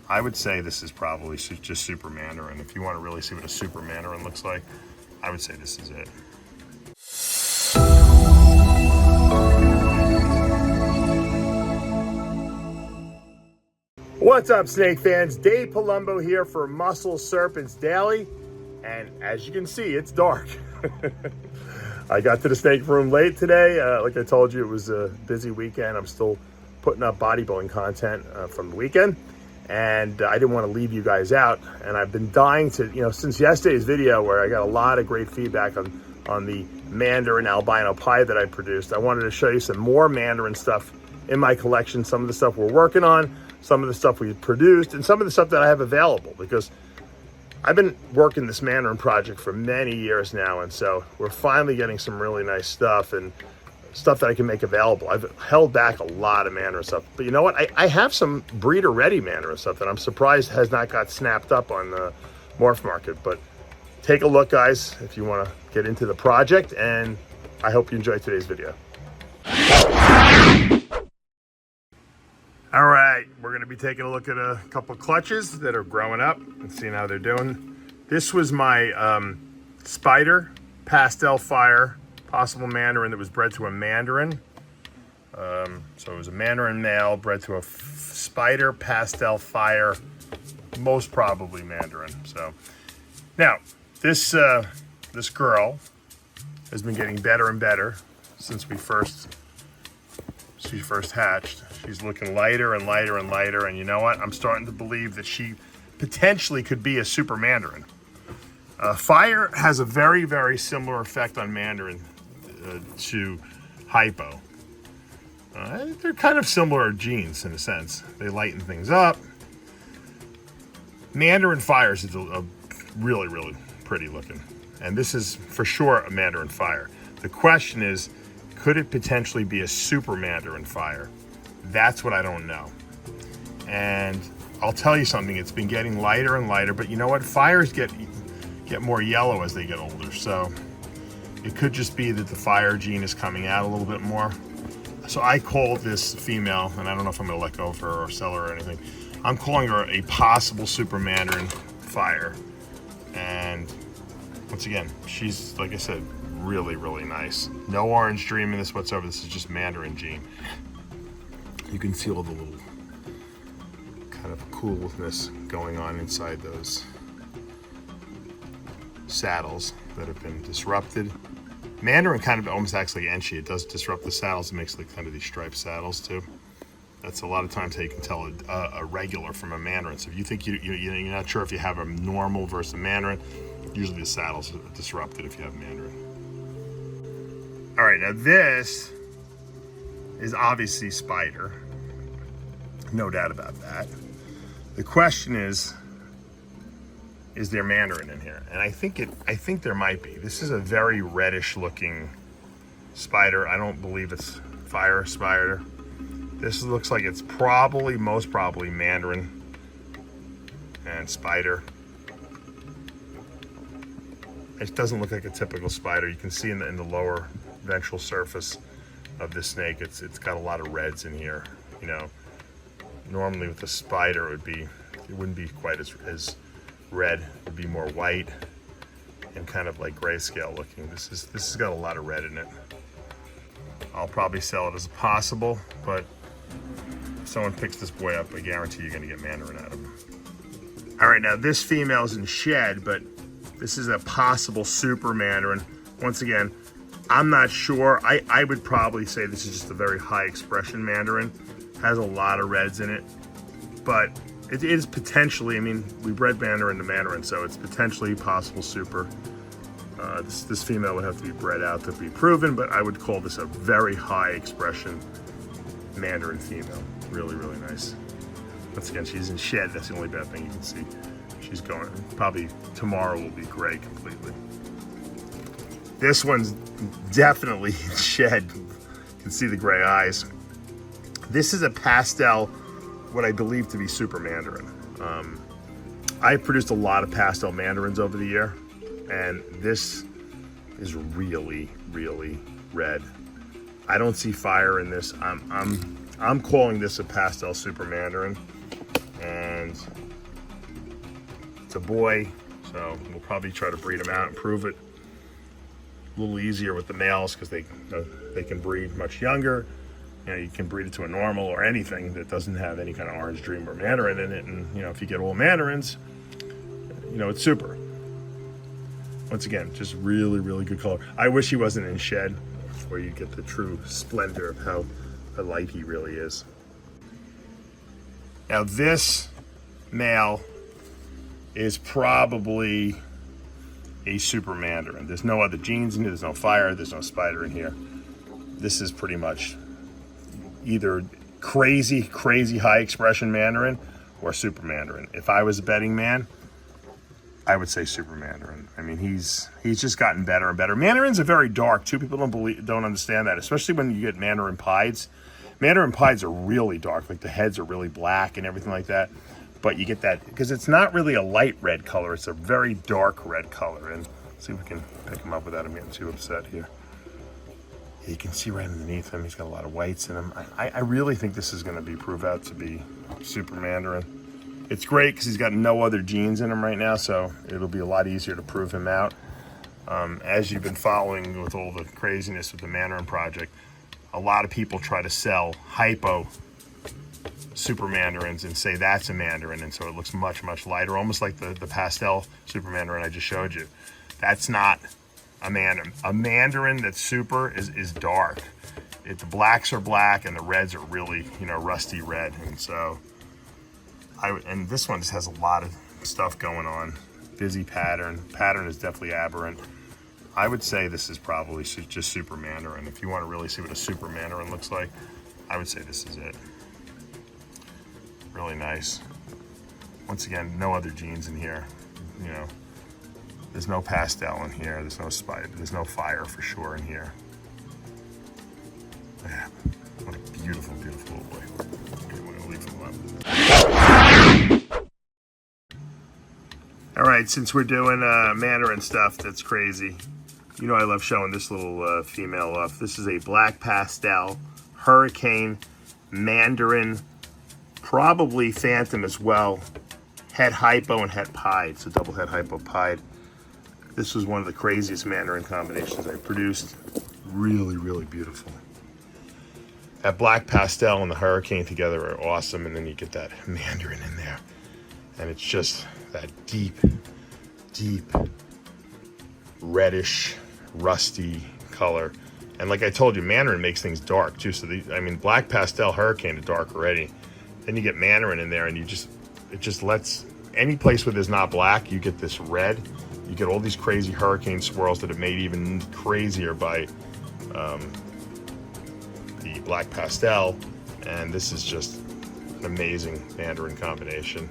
I would say this is probably just Super Mandarin. If you want to really see what a Super Mandarin looks like, I would say this is it. What's up, snake fans? Dave Palumbo here for Muscle Serpents Daily. And as you can see, it's dark. I got to the snake room late today. Like I told you, it was a busy weekend. I'm still putting up bodybuilding content from the weekend. And I didn't want to leave you guys out. And I've been dying to, since yesterday's video where I got a lot of great feedback on the Mandarin albino pie that I produced, I wanted to show you some more Mandarin stuff in my collection. Some of the stuff we're working on, some of the stuff we produced, and some of the stuff that I have available, because I've been working this Mandarin project for many years now, and so we're finally getting some really nice stuff and stuff that I can make available. I've held back a lot of Mandarin stuff, but you know what? I have some breeder-ready Mandarin stuff that I'm surprised has not got snapped up on the Morph Market. But take a look, guys, if you want to get into the project, and I hope you enjoyed today's video. All right, we're going to be taking a look at a couple clutches that are growing up and seeing how they're doing. This was my Spider Pastel Fire possible Mandarin that was bred to a Mandarin. So it was a Mandarin male bred to a Spider Pastel Fire, most probably Mandarin. So now this girl has been getting better and better since she first hatched. She's looking lighter and lighter and lighter, and you know what? I'm starting to believe that she potentially could be a Super Mandarin. Fire has a very, very similar effect on Mandarin to hypo. They're kind of similar genes in a sense. They lighten things up. Mandarin Fire is a really, really pretty looking, and this is for sure a Mandarin Fire. The question is, could it potentially be a Super Mandarin Fire? That's what I don't know. And I'll tell you something, it's been getting lighter and lighter, but you know what? Fires get more yellow as they get older. So it could just be that the fire gene is coming out a little bit more. So I called this female, and I don't know if I'm gonna let go of her or sell her or anything. I'm calling her a possible Super Mandarin Fire. And once again, she's, like I said, really, really nice. No orange dream in this whatsoever. This is just Mandarin gene. You can see all the little kind of coolness going on inside those saddles that have been disrupted. Mandarin kind of almost acts like Enchi. It does disrupt the saddles. It makes like kind of these striped saddles too. That's a lot of times how you can tell a regular from a Mandarin. So if you think you're not sure if you have a normal versus a Mandarin, usually the saddles are disrupted if you have Mandarin. All right, now this is obviously Spider. No doubt about that. The question is there Mandarin in here? And I think there might be. This is a very reddish looking Spider. I don't believe it's Fire Spider. This looks like it's most probably Mandarin and Spider. It doesn't look like a typical Spider. You can see in the lower ventral surface of this snake, it's got a lot of reds in here. Normally with a Spider it wouldn't be quite as red. It would be more white and kind of like grayscale looking. This has got a lot of red in it. I'll probably sell it as a possible, but if someone picks this boy up, I guarantee you're gonna get Mandarin out of him. All right, now this female's in shed, but this is a possible Super Mandarin. Once again, I'm not sure. I would probably say this is just a very high expression Mandarin. Has a lot of reds in it, but it is potentially, we bred Mandarin to Mandarin, so it's potentially possible Super. This female would have to be bred out to be proven, but I would call this a very high expression Mandarin female. Really, really nice. Once again, she's in shed. That's the only bad thing you can see. She's going, probably tomorrow will be gray completely. This one's definitely in shed. You can see the gray eyes. This is a pastel, what I believe to be Super Mandarin. I've produced a lot of pastel Mandarins over the year, and this is really, really red. I don't see fire in this. I'm calling this a pastel Super Mandarin, and Mandarins. It's a boy, so we'll probably try to breed him out and prove it a little easier with the males because they can breed much younger. You know, you can breed it to a normal or anything that doesn't have any kind of orange dream or Mandarin in it. And, you know, if you get all Mandarins, you know, it's super. Once again, just really, really good color. I wish he wasn't in shed where you get the true splendor of how light he really is. Now this male is probably a super Mandarin. There's no other genes in here, there's no fire, there's no spider in here. This is pretty much either crazy, crazy high expression Mandarin or super Mandarin. If I was a betting man, I would say super Mandarin. I mean, he's just gotten better and better. Mandarins are very dark too. People don't understand that, especially when you get Mandarin Pies. Mandarin Pies are really dark, like the heads are really black and everything like that. But you get that because it's not really a light red color, it's a very dark red color. And let's see if we can pick him up without him getting too upset here. You can see right underneath him, he's got a lot of whites in him. I really think this is going to prove out to be super Mandarin. It's great because he's got no other genes in him right now, so it'll be a lot easier to prove him out. As you've been following with all the craziness with the Mandarin project, a lot of people try to sell hypo super Mandarins and say that's a Mandarin, and so it looks much, much lighter, almost like the pastel super Mandarin I just showed you. That's not a Mandarin. A Mandarin that's super is dark. The blacks are black and the reds are really, you know, rusty red. And so, and this one just has a lot of stuff going on. Busy pattern. Pattern is definitely aberrant. I would say this is probably just super Mandarin. If you want to really see what a super Mandarin looks like, I would say this is it. Really nice. Once again, no other genes in here, you know. There's no pastel in here. There's no spider. There's no fire for sure in here. Yeah, what a beautiful, beautiful little boy. Okay, we're gonna leave him up. All right, since we're doing Mandarin stuff, that's crazy. You know I love showing this little female off. This is a black pastel Hurricane Mandarin, probably Phantom as well. Het hypo and het pied, so double het hypo pied. This was one of the craziest Mandarin combinations I produced. Really, really beautiful. That black pastel and the Hurricane together are awesome, and then you get that Mandarin in there. And it's just that deep, deep, reddish, rusty color. And like I told you, Mandarin makes things dark too. So I mean, black pastel Hurricane is dark already. Then you get Mandarin in there and it just lets, any place where there's not black, you get this red. You get all these crazy Hurricane swirls that are made even crazier by the black pastel. And this is just an amazing Mandarin combination.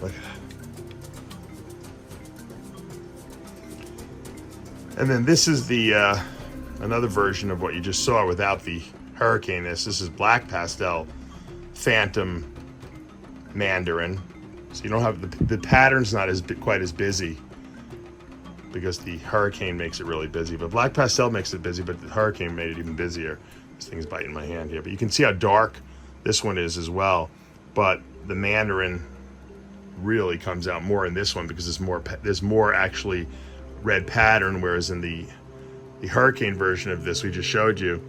Look at that. And then this is the another version of what you just saw without the Hurricane. This is black pastel Phantom Mandarin. So you don't have the pattern's not quite as busy because the Hurricane makes it really busy. But black pastel makes it busy, but the Hurricane made it even busier. This thing's biting my hand here, but you can see how dark this one is as well. But the Mandarin really comes out more in this one because there's more actually red pattern, whereas in the Hurricane version of this we just showed you,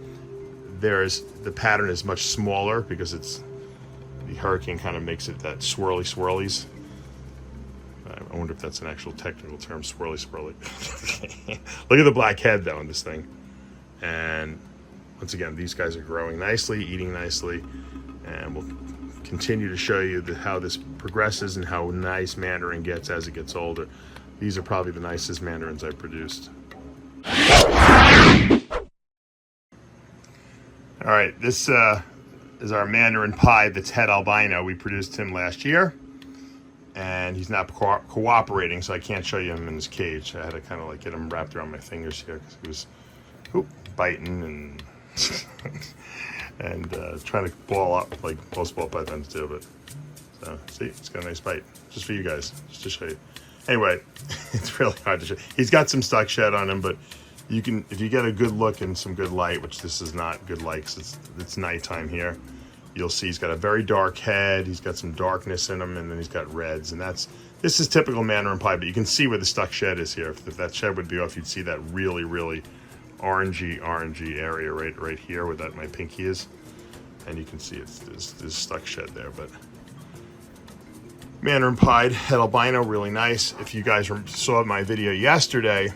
the pattern is much smaller because the Hurricane kind of makes it that swirlies. I wonder if that's an actual technical term, swirly. Look at the black head though on this thing. And once again, these guys are growing nicely, eating nicely, and we'll continue to show you how this progresses and how nice Mandarin gets as it gets older. These are probably the nicest Mandarins I've produced. All right, this is our Mandarin Pi that's het albino. We produced him last year, and he's not cooperating, so I can't show you him in his cage. I had to kind of like get him wrapped around my fingers here because he was biting and and trying to ball up like most ball pythons do. But so see, it's got a nice bite just for you guys, just to show you. Anyway, it's really hard to show. He's got some stock shed on him, but you can, if you get a good look and some good light, which this is not good light, 'cause it's nighttime here. you'll see he's got a very dark head. He's got some darkness in him, and then he's got reds. And this is typical Mandarin Pi, but you can see where the stuck shed is here. If that shed would be off, you'd see that really, really orangey area right here where my pinky is. And you can see there's stuck shed there. But Mandarin Pi, head albino, really nice. If you guys saw my video yesterday,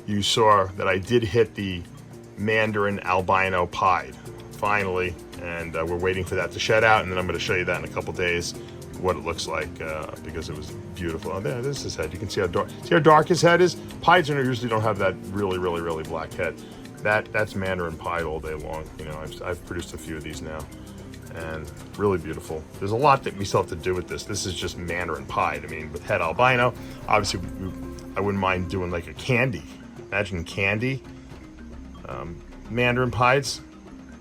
you saw that I did hit the Mandarin albino pied finally, and we're waiting for that to shed out, and then I'm going to show you that in a couple days what it looks like, because it was beautiful. Oh, there's his head. You can see how dark his head is. Pieds usually don't have that really black head. That's Mandarin Pi all day long. You know, I've produced a few of these now, and really beautiful. There's a lot that we still have to do with this. This is just Mandarin Pi. I mean, with head albino, obviously I wouldn't mind doing like a candy. Imagine candy Mandarin Pies.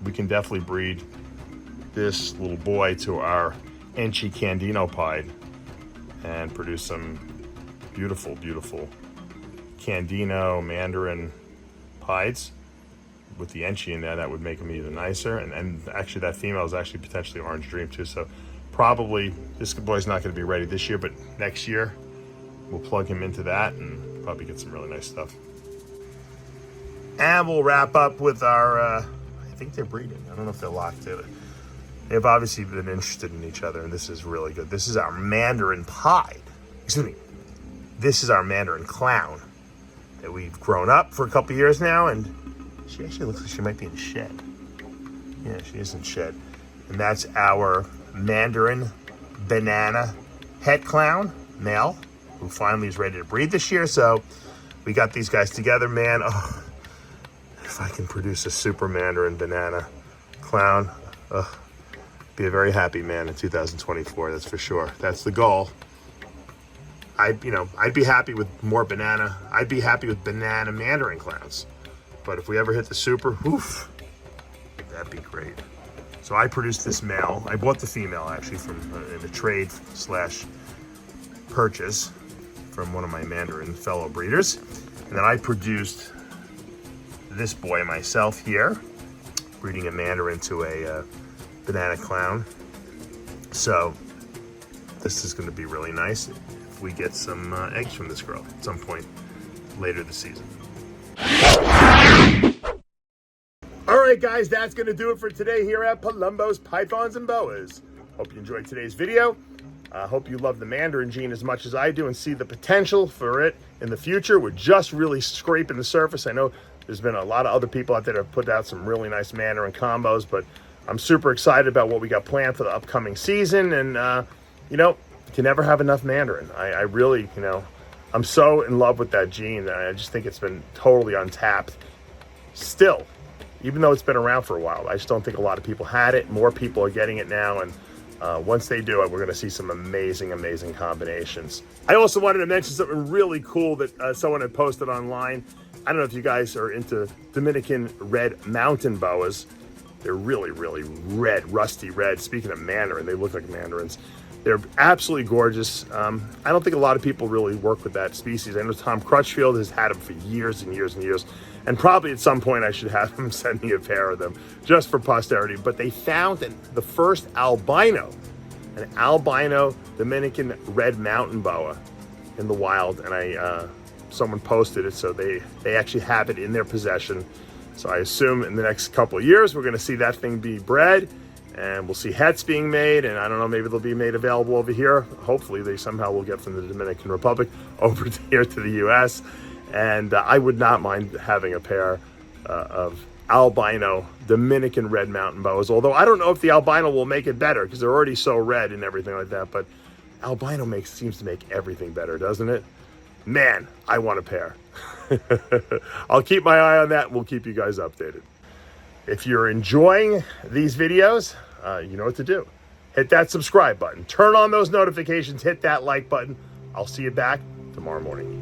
We can definitely breed this little boy to our Enchi Candino Pied and produce some beautiful Candino Mandarin Pies with the Enchi in there. That would make them even nicer. And actually that female is actually potentially Orange Dream too. So probably this boy's not going to be ready this year, but next year we'll plug him into that and probably get some really nice stuff. And we'll wrap up with our, I think they're breeding. I don't know if they're locked in. They've obviously been interested in each other, and this is really good. This is our Mandarin Pi. Excuse me. This is our Mandarin Clown that we've grown up for a couple years now, and she actually looks like she might be in shed. Yeah, she is in shed. And that's our Mandarin Banana Het Clown male, who finally is ready to breed this year. So we got these guys together, man. Oh, if I can produce a super Mandarin Banana Clown, be a very happy man in 2024, that's for sure. That's the goal. I'd be happy with more banana. I'd be happy with banana Mandarin Clowns. But if we ever hit the super, oof, that'd be great. So I produced this male. I bought the female actually from in a trade / purchase from one of my Mandarin fellow breeders. And then I produced this boy myself here, breeding a Mandarin to a banana clown. So this is going to be really nice if we get some eggs from this girl at some point later this season. All right, guys, that's going to do it for today here at Palumbo's Pythons and Boas. Hope you enjoyed today's video. I hope you love the Mandarin gene as much as I do and see the potential for it in the future. We're just really scraping the surface. I know there's been a lot of other people out there that have put out some really nice Mandarin combos, but I'm super excited about what we got planned for the upcoming season. And, you can never have enough Mandarin. I really, I'm so in love with that gene. I just think it's been totally untapped still, even though it's been around for a while. I just don't think a lot of people had it. More people are getting it now. And once they do it, we're going to see some amazing combinations. I also wanted to mention something really cool that someone had posted online. I don't know if you guys are into Dominican red mountain boas. They're really red, rusty red. Speaking of Mandarin, they look like Mandarins. They're absolutely gorgeous. I don't think a lot of people really work with that species. I know Tom Crutchfield has had them for years and years. And probably at some point I should have him send me a pair of them just for posterity. But they found the first an albino Dominican red mountain boa in the wild. And someone posted it, so they actually have it in their possession. So I assume in the next couple of years, we're going to see that thing be bred, and we'll see hets being made, and I don't know, maybe they'll be made available over here. Hopefully they somehow will get from the Dominican Republic over here to the US. And I would not mind having a pair of albino Dominican red mountain boas, although I don't know if the albino will make it better because they're already so red and everything like that. But albino seems to make everything better, doesn't it? Man, I want a pair. I'll keep my eye on that, and we'll keep you guys updated. If you're enjoying these videos, you know what to do. Hit that subscribe button. Turn on those notifications. Hit that like button. I'll see you back tomorrow morning.